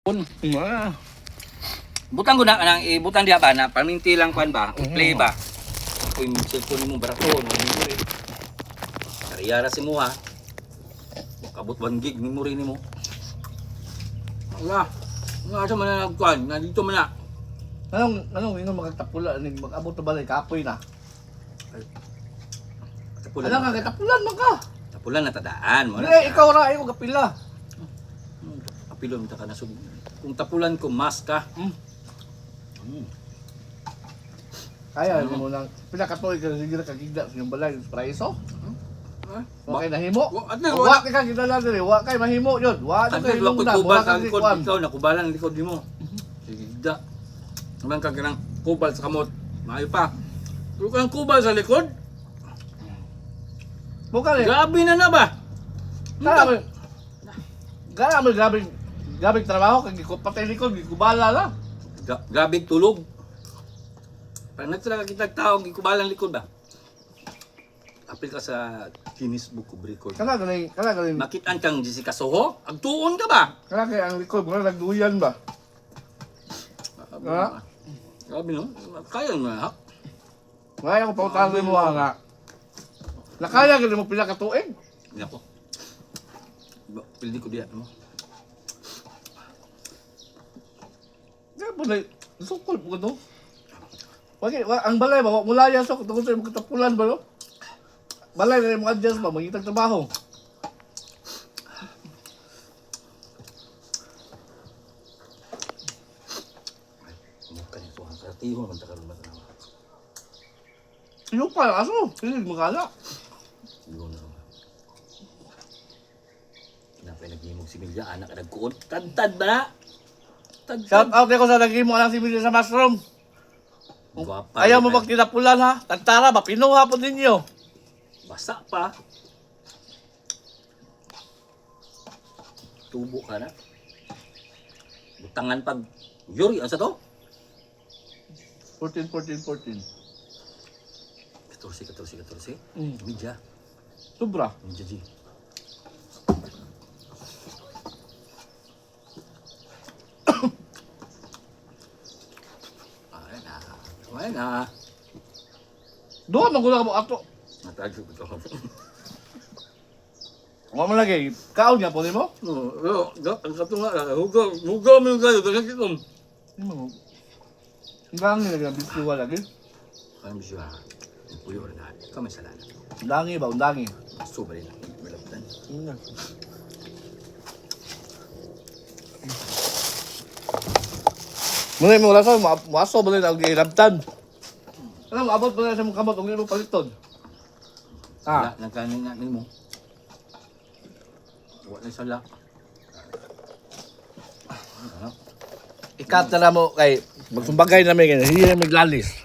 Butang ko na kanang ibutang diha ba na paminti lang kwan ba? Play ba? Kung yung cellphone mo baraton, kariyara si mo ha. Kabot 1 gig memory nimo. Wala. Nga sa man nagkuan, na dito man na. Anong ingon magtapula ning mag-abot na balay kapoy na. Tapulan. Ala nga tapulan man ka. Tapulan na tadaan mo. Ikaw ra ay ko kapila. Kapilon ta ka na sub. Kung tapulan ko mas ka. Kaya mo nang pila ka toy ka sige ka gigda sa imong balay praiso. Wa kay nahimo. Wa kay ka gidala diri, wa kay mahimo yun. Wa kay lungda, wa kay likod ikaw nakubalan ang likod nimo. Sige gigda. Naman ka kanang kubal sa kamot. Maayo pa. Pero kang kubal sa likod. Bukan Grabe na ba? Grabe trabaho kay patay likod gikubala la. Grabe tulog. Pag nagtala kita tao gikubalan likod ba? Apil ka sa Guinness Book of Record. Kana galing. Makitaan kang Jessica Soho? Agtuon ka ba? Kana kay ang likod mo nagduyan ba? Ha? Grabe no? Kaya nga ha? Ngaya ko pautasan mo nga. Nakaya gid mo pila ka tuig. Hindi ako. Pildi ko diyan mo. Nga po na, sukol po ito. Ang balay ba, mulaya sa tungkol sa mga katapulan ba, no? Balay na yung mga adjust ba, magiging trabaho. Mukha nito, ang karatiho naman takaroon ba ito? Yung pa, aso, hindi magkala. Yun na naman. Kinapay nag-imog si Milya, anak ka nagkuon. Tad ba? Shout out ko sa lagi mo lang si Milya sa mushroom. Ayaw mo magtinapulan ha, tagtara ba, pinuha po ninyo. Basa pa. Tubo ka na. Butangan pag yuri, ano sa to? 14. 14. Mm. Midya. Sobra. Midya G. Ayan na. Doon, magulang mo ato. Natagyo ko ito. Huwag mo lagi, kaon niya po ni mo? Oo, ang katunga lang. Hugaw mo yung gayo, dagang kitom. Ang gangi lagi, bisuwa lagi. Alam mo siya, puyo rin na. Ikaw may salala. Undangi ba, undangi? Soba rin lang. Malaptan. Muna yung mga lasan, maso ba rin ang ilabtan? Alam mo, abot ba rin sa mga kamot, ang ilo paliton? Wala, nagkanin nga mo. Wala na sala. Ikat na mo kay magsumbagay namin, hindi na maglalis.